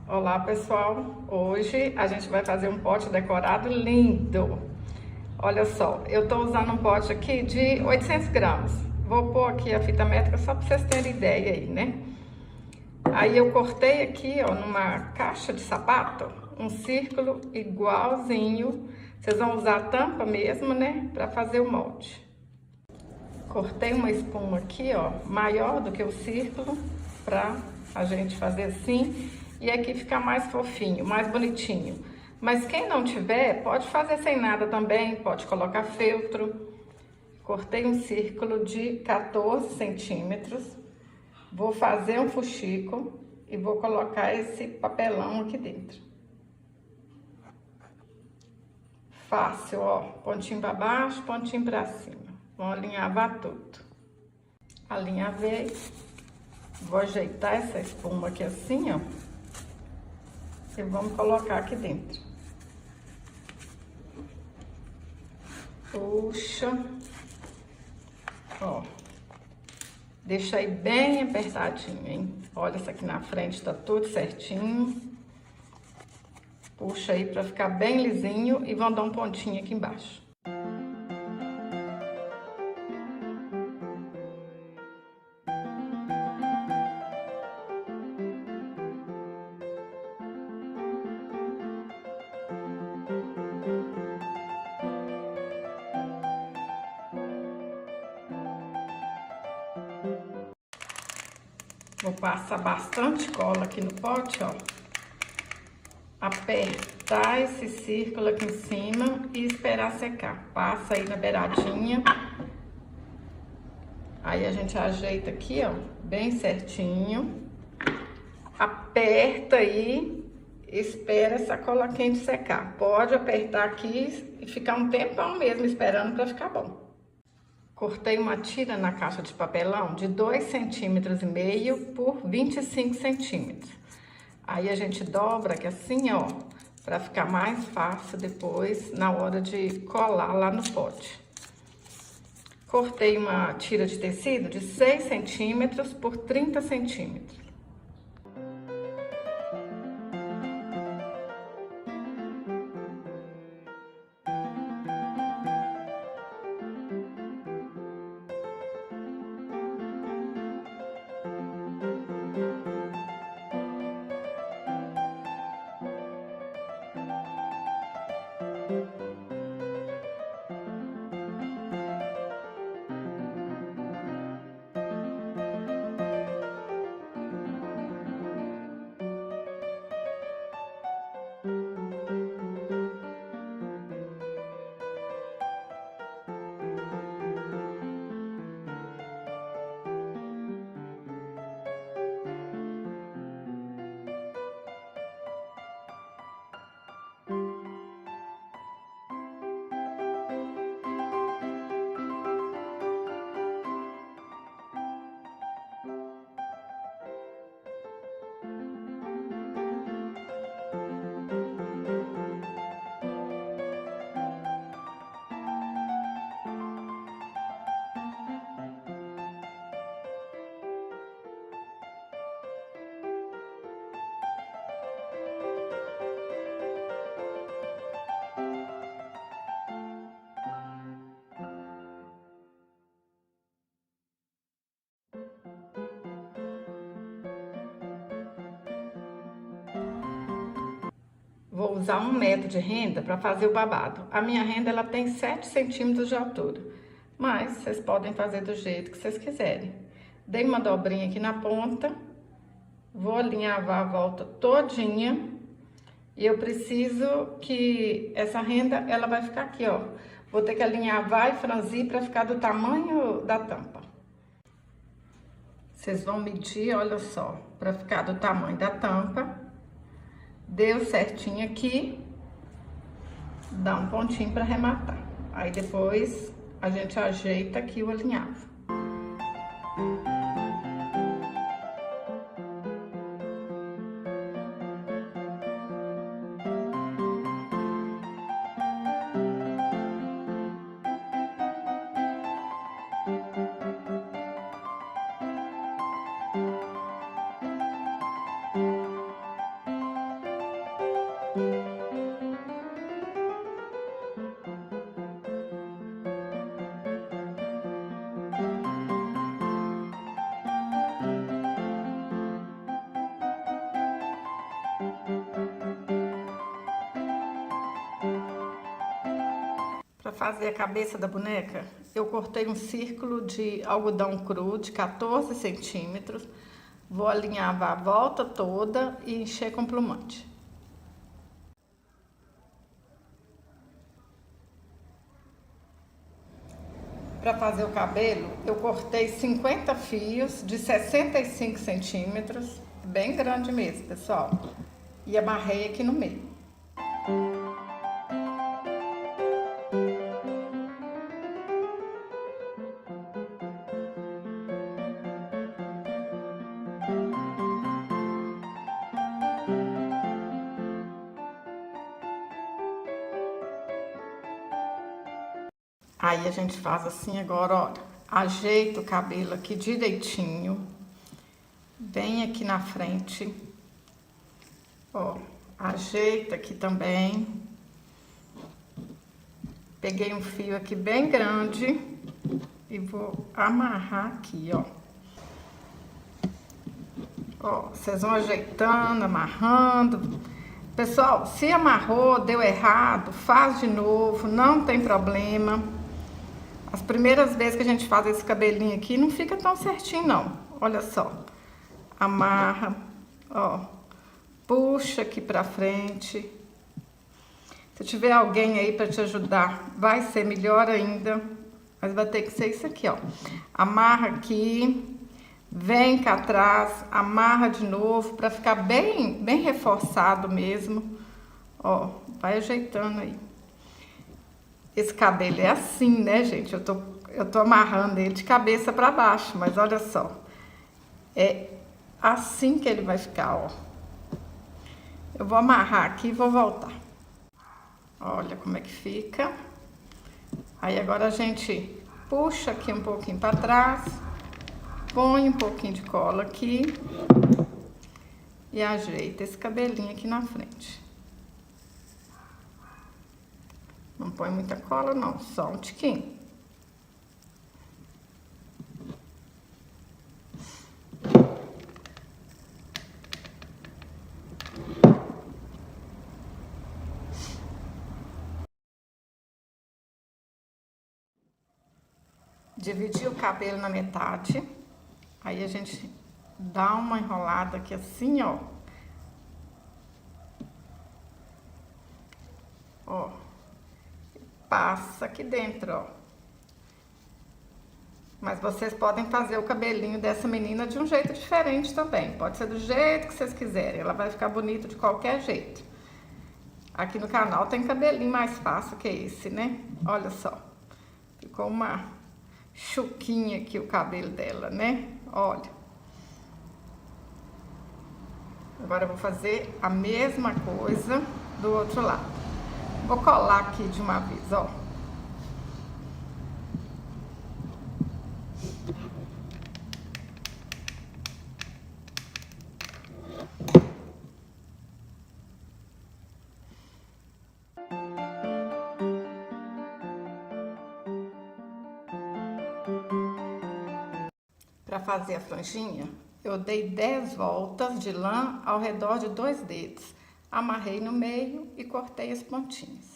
Olá pessoal, hoje a gente vai fazer um pote decorado lindo. Olha só, eu tô usando um pote aqui de 800 gramas. Vou pôr aqui a fita métrica só para vocês terem ideia aí, né? Aí eu cortei aqui, ó, numa caixa de sapato, um círculo igualzinho. Vocês vão usar a tampa mesmo, né, para fazer o molde. Cortei uma espuma aqui, ó, maior do que o círculo, pra a gente fazer assim, e aqui ficar mais fofinho, mais bonitinho. Mas quem não tiver, pode fazer sem nada também, pode colocar feltro. Cortei um círculo de 14 centímetros, vou fazer um fuxico e vou colocar esse papelão aqui dentro. Fácil, ó, pontinho pra baixo, pontinho pra cima. Vamos alinhavar tudo. Alinhavei. Vou ajeitar essa espuma aqui assim, ó. E vamos colocar aqui dentro. Puxa. Ó. Deixa aí bem apertadinho, hein? Olha, essa aqui na frente tá tudo certinho. Puxa aí pra ficar bem lisinho e vão dar um pontinho aqui embaixo. Vou passar bastante cola aqui no pote, ó. Apertar esse círculo aqui em cima e esperar secar. Passa aí na beiradinha. Aí a gente ajeita aqui, ó, bem certinho. Aperta aí, espera essa cola quente secar. Pode apertar aqui e ficar um tempão mesmo esperando para ficar bom. Cortei uma tira na caixa de papelão de 2,5 centímetros por 25 centímetros. Aí a gente dobra aqui assim, ó, para ficar mais fácil depois na hora de colar lá no pote. Cortei uma tira de tecido de 6 centímetros por 30 centímetros. Vou usar 1 metro de renda para fazer o babado. A minha renda, ela tem 7 centímetros de altura, mas vocês podem fazer do jeito que vocês quiserem. Dei uma dobrinha aqui na ponta, vou alinhavar a volta todinha, e eu preciso que essa renda, ela vai ficar aqui, ó. Vou ter que alinhavar e franzir para ficar do tamanho da tampa. Vocês vão medir, olha só, para ficar do tamanho da tampa. Deu certinho aqui, dá um pontinho para arrematar. Aí depois a gente ajeita aqui o alinhavo. Para fazer a cabeça da boneca, eu cortei um círculo de algodão cru de 14 centímetros. Vou alinhar a volta toda e encher com plumante. Para fazer o cabelo, eu cortei 50 fios de 65 centímetros, bem grande mesmo, pessoal. E amarrei aqui no meio. Aí a gente faz assim agora, ó, ajeita o cabelo aqui direitinho, bem aqui na frente, ó, ajeita aqui também. Peguei um fio aqui bem grande e vou amarrar aqui, ó. Ó, vocês vão ajeitando, amarrando. Pessoal, se amarrou, deu errado, faz de novo, não tem problema. As primeiras vezes que a gente faz esse cabelinho aqui, não fica tão certinho, não. Olha só. Amarra, ó. Puxa aqui pra frente. Se tiver alguém aí pra te ajudar, vai ser melhor ainda. Mas vai ter que ser isso aqui, ó. Amarra aqui, vem cá atrás, amarra de novo, pra ficar bem reforçado mesmo. Ó, vai ajeitando aí. Esse cabelo é assim, né, gente? Eu tô amarrando ele de cabeça pra baixo, mas olha só. É assim que ele vai ficar, ó. Eu vou amarrar aqui e vou voltar. Olha como é que fica. Aí agora a gente puxa aqui um pouquinho pra trás, põe um pouquinho de cola aqui e ajeita esse cabelinho aqui na frente. Não põe muita cola não, só um tiquinho. Dividir o cabelo na metade, aí a gente dá uma enrolada aqui assim, ó. Ó, passa aqui dentro, ó. Mas vocês podem fazer o cabelinho dessa menina de um jeito diferente também. Pode ser do jeito que vocês quiserem, ela vai ficar bonita de qualquer jeito. Aqui no canal tem cabelinho mais fácil que esse, né? Olha só, ficou uma chuquinha aqui o cabelo dela, né? Olha. Agora eu vou fazer a mesma coisa do outro lado. Vou colar aqui de uma vez, ó. Para fazer a franjinha, eu dei 10 voltas de lã ao redor de 2 dedos. Amarrei no meio e cortei as pontinhas.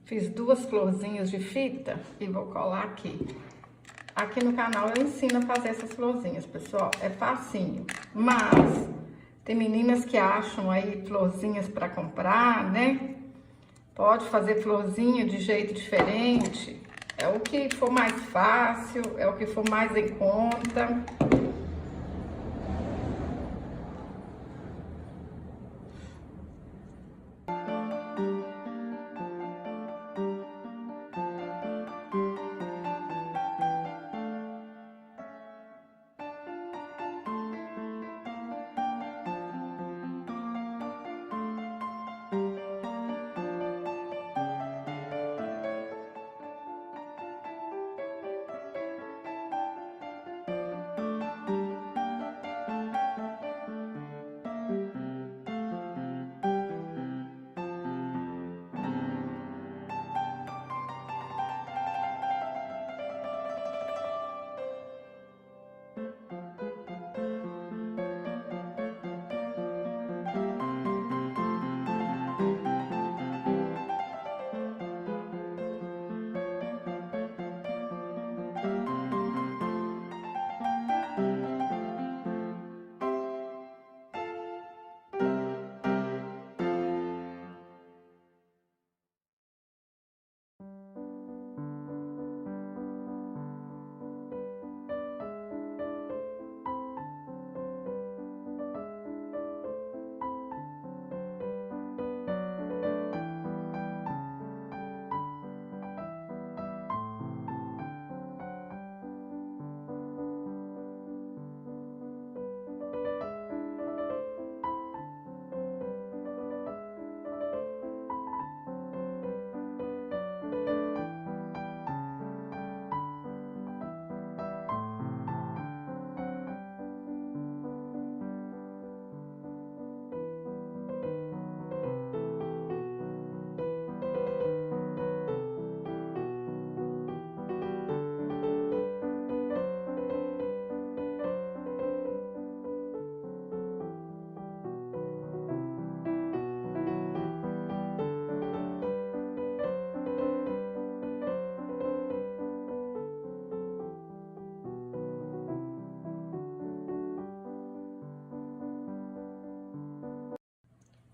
Fiz 2 florzinhas de fita e vou colar aqui. Aqui no canal eu ensino a fazer essas florzinhas, pessoal. É facinho, mas tem meninas que acham aí florzinhas para comprar, né? Pode fazer florzinha de jeito diferente. É o que for mais fácil, é o que for mais em conta.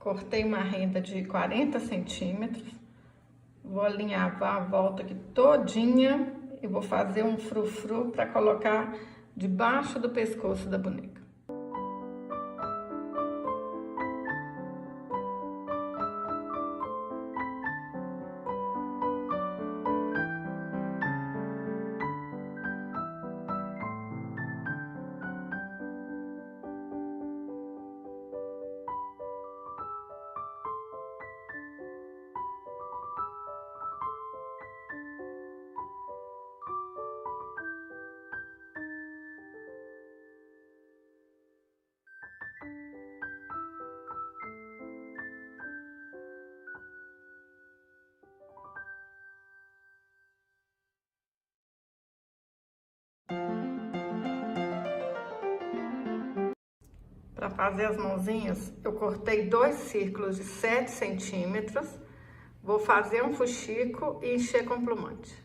Cortei uma renda de 40 centímetros. Vou alinhavar a volta aqui todinha e vou fazer um frufru para colocar debaixo do pescoço da boneca. Para fazer as mãozinhas, eu cortei 2 círculos de 7 centímetros. Vou fazer um fuxico e encher com plumante.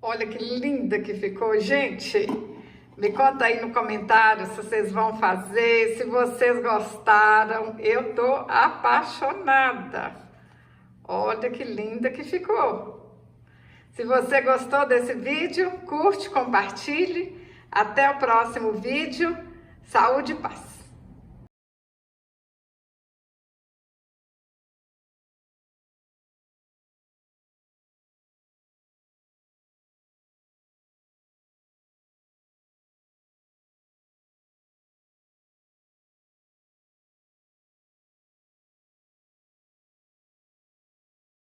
Olha que linda que ficou, gente! Me conta aí no comentário se vocês vão fazer, se vocês gostaram. Eu tô apaixonada! Olha que linda que ficou! Se você gostou desse vídeo, curte, compartilhe. Até o próximo vídeo. Saúde e paz!